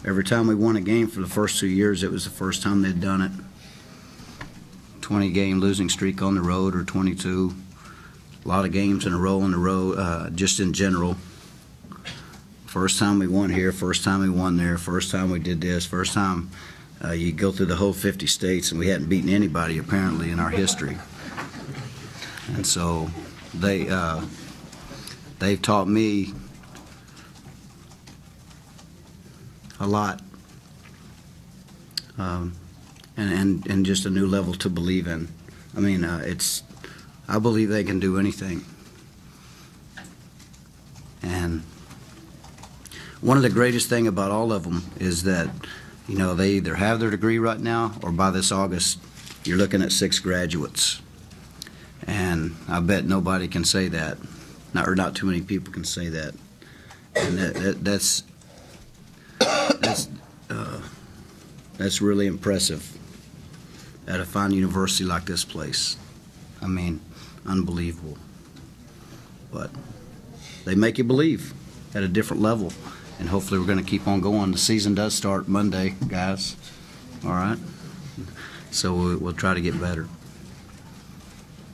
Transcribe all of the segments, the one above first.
every time we won a game for the first 2 years, it was the first time they'd done it. 20-game losing streak on the road, or 22. A lot of games in a row, just in general. First time we won here, first time we won there, first time we did this, first time you go through the whole 50 states, and we hadn't beaten anybody apparently in our history. And so they've taught me a lot, and just a new level to believe in. I mean, I believe they can do anything. And one of the greatest thing about all of them is that, you know, they either have their degree right now, or by this August, you're looking at 6 graduates. And I bet nobody can say that, not too many people can say that. And that's really impressive at a fine university like this place. I mean, unbelievable. But they make you believe at a different level, and hopefully we're going to keep on going. The season does start Monday, guys. All right? So we'll try to get better.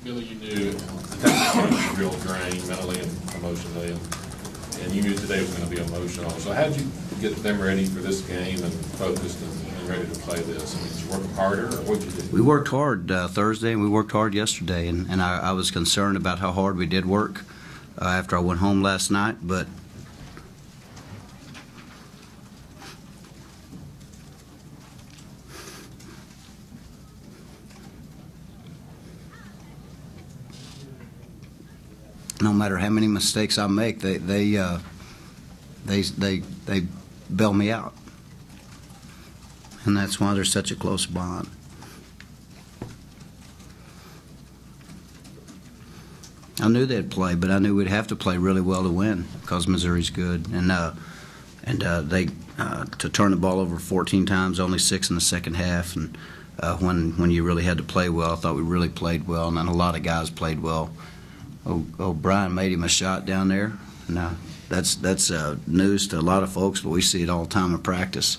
Billy, you knew that was a real drain mentally and emotionally, and you knew today was going to be emotional. So how did you get them ready for this game and focused and ready to play this? I mean, did you work harder, or what did you do? We worked hard Thursday, and we worked hard yesterday, and I was concerned about how hard we did work after I went home last night, but no matter how many mistakes I make, they bail me out, and that's why there's such a close bond. I knew they'd play, but I knew we'd have to play really well to win because Missouri's good, and they to turn the ball over 14 times, only 6 in the second half, and when you really had to play well, I thought we really played well, and then a lot of guys played well. Brian made him a shot down there. Now that's news to a lot of folks, but we see it all the time in practice.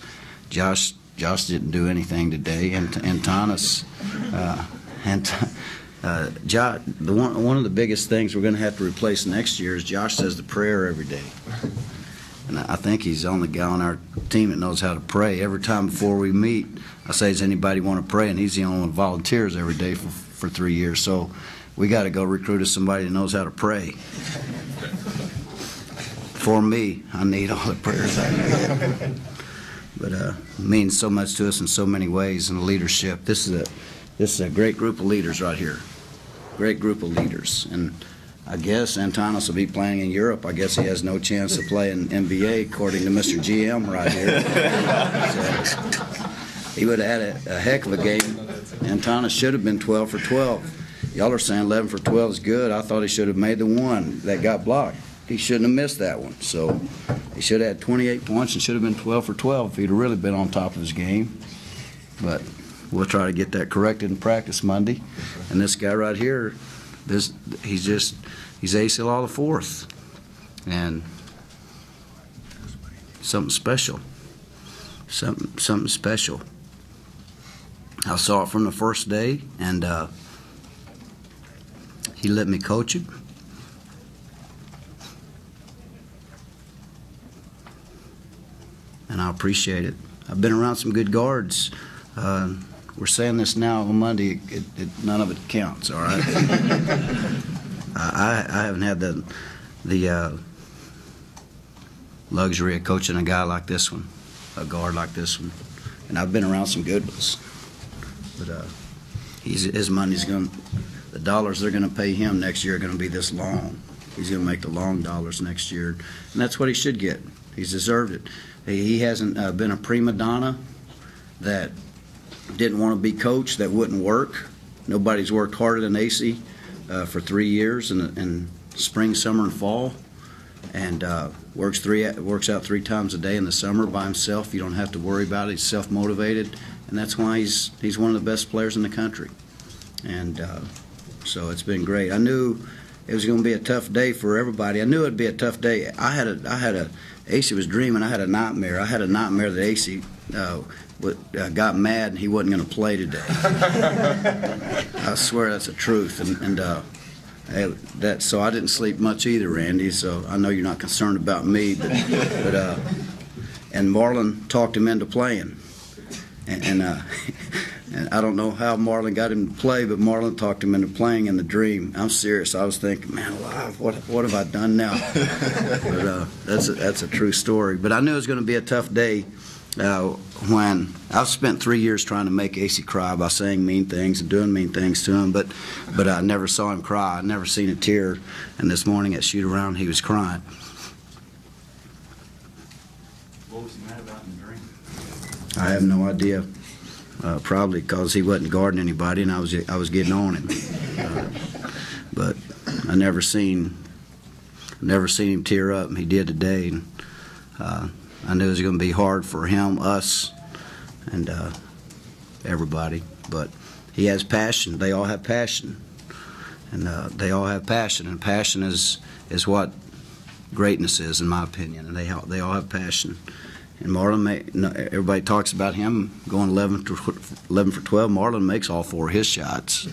Josh didn't do anything today, and Thomas one of the biggest things we're going to have to replace next year is Josh says the prayer every day, and I think he's the only guy on our team that knows how to pray. Every time before we meet, I say, "Does anybody want to pray?" And he's the only one who volunteers every day for 3 years. So we got to go recruit us somebody that knows how to pray. For me, I need all the prayers I can get. But it means so much to us in so many ways in leadership. This is a great group of leaders right here. Great group of leaders. And I guess Antanas will be playing in Europe. I guess he has no chance to play in NBA, according to Mr. GM right here. So he would have had a heck of a game. Antanas should have been 12 for 12. Y'all are saying 11 for 12 is good. I thought he should have made the one that got blocked. He shouldn't have missed that one. So he should have had 28 points and should have been 12 for 12 if he'd really been on top of his game. But we'll try to get that corrected in practice Monday. And this guy right here, he's ACL all the fourth. And something special. Something special. I saw it from the first day, and he let me coach it. And I appreciate it. I've been around some good guards. We're saying this now on Monday. None of it counts, all right? I haven't had the luxury of coaching a guy like this one, a guard like this one. And I've been around some good ones. But his money's going to, the dollars they're going to pay him next year are going to be this long. He's going to make the long dollars next year. And that's what he should get. He's deserved it. He hasn't been a prima donna that didn't want to be coached, that wouldn't work. Nobody's worked harder than AC for 3 years in spring, summer, and fall, and works out 3 times a day in the summer by himself. You don't have to worry about it. He's self-motivated, and that's why he's one of the best players in the country. And so it's been great. I knew it was going to be a tough day for everybody. I knew it'd be a tough day. I had a AC was dreaming. I had a nightmare. I had a nightmare that AC got mad and he wasn't going to play today. I swear that's the truth. So I didn't sleep much either, Randy. So I know you're not concerned about me, but and Marlon talked him into playing, and I don't know how Marlon got him to play, but Marlon talked him into playing in the dream. I'm serious. I was thinking, man, what have I done now? But that's a true story. But I knew it was going to be a tough day when I've spent 3 years trying to make AC cry by saying mean things and doing mean things to him, but I never saw him cry. I never seen a tear. And this morning at shoot around, he was crying. What was he mad about in the dream? I have no idea. Probably because he wasn't guarding anybody, and I was getting on him. But I never seen him tear up, and he did today. And I knew it was going to be hard for him, us, and everybody. But he has passion. They all have passion, and they all have passion. And passion is what greatness is, in my opinion. And they all have passion. And Marlon, everybody talks about him going 11 for 12. Marlon makes all 4 of his shots.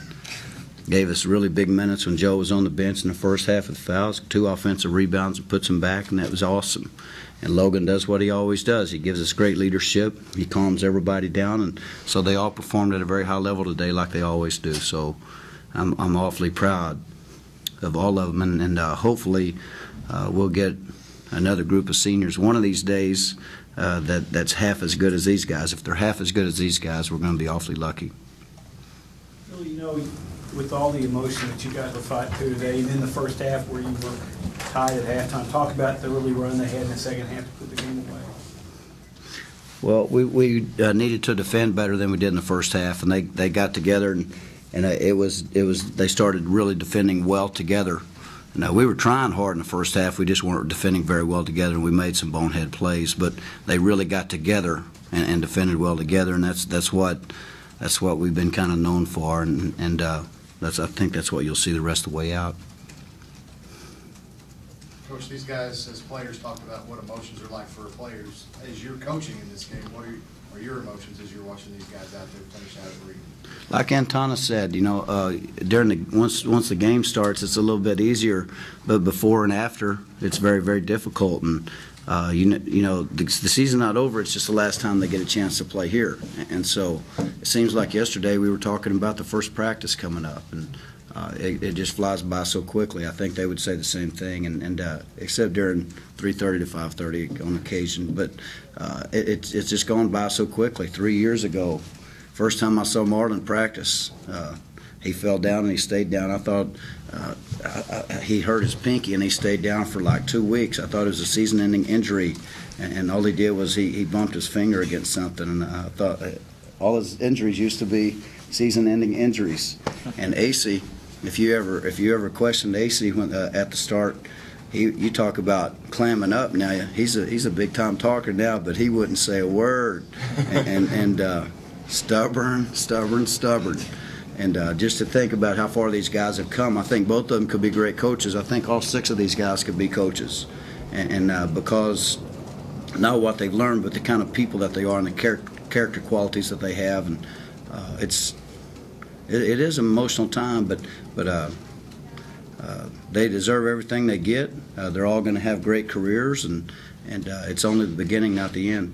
Gave us really big minutes when Joe was on the bench in the first half with fouls, 2 offensive rebounds and puts them back, and that was awesome. And Logan does what he always does. He gives us great leadership. He calms everybody down, and so they all performed at a very high level today like they always do. So I'm awfully proud of all of them, and hopefully we'll get another group of seniors one of these days that's half as good as these guys. If they're half as good as these guys, we're going to be awfully lucky. Well, you know, with all the emotion that you guys were fighting through today, and in the first half where you were tied at halftime, talk about the early run they had in the second half to put the game away. Well, we needed to defend better than we did in the first half, and they got together, and they started really defending well together. No, we were trying hard in the first half. We just weren't defending very well together, and we made some bonehead plays. But they really got together and defended well together, and that's what we've been kind of known for. And I think that's what you'll see the rest of the way out. Coach, these guys as players talked about what emotions are like for players. As you're coaching in this game, what are your emotions as you're watching these guys out there finish out the read? Like Antana said, you know, once the game starts, it's a little bit easier, but before and after, it's very, very difficult. And you know, the season's not over. It's just the last time they get a chance to play here. And so it seems like yesterday we were talking about the first practice coming up, and it just flies by so quickly. I think they would say the same thing, and except during 3:30 to 5:30 on occasion. But it's just gone by so quickly. 3 years ago, first time I saw Marlon practice, he fell down and he stayed down. I thought he hurt his pinky and he stayed down for like 2 weeks. I thought it was a season-ending injury, and all he did was he bumped his finger against something. And I thought all his injuries used to be season-ending injuries. And AC, if you ever questioned AC when at the start, you talk about clamming up. Now he's a big-time talker now, but he wouldn't say a word. And stubborn. And just to think about how far these guys have come, I think both of them could be great coaches. I think all 6 of these guys could be coaches. And because not what they've learned, but the kind of people that they are and the character qualities that they have. And it is an emotional time, but they deserve everything they get. They're all going to have great careers, and it's only the beginning, not the end.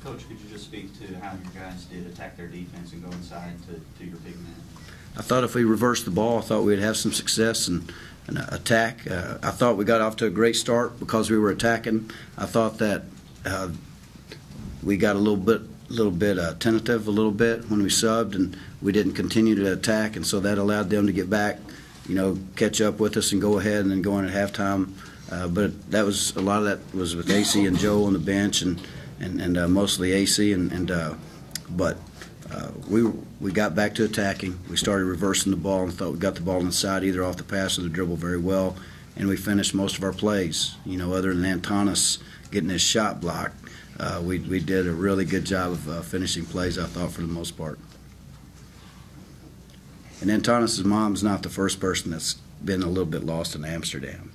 Coach, could you just speak to how your guys did attack their defense and go inside to your big man? I thought if we reversed the ball, I thought we'd have some success and attack. I thought we got off to a great start because we were attacking. I thought that we got a little bit tentative a little bit when we subbed, and we didn't continue to attack, and so that allowed them to get back, you know, catch up with us and go ahead and then go in at halftime. But that was a lot of that was with AC and Joe on the bench, and mostly AC, but we got back to attacking. We started reversing the ball and thought we got the ball inside either off the pass or the dribble very well, and we finished most of our plays. You know, other than Antanas getting his shot blocked, we did a really good job of finishing plays, I thought, for the most part. And Antanas' mom's not the first person that's been a little bit lost in Amsterdam.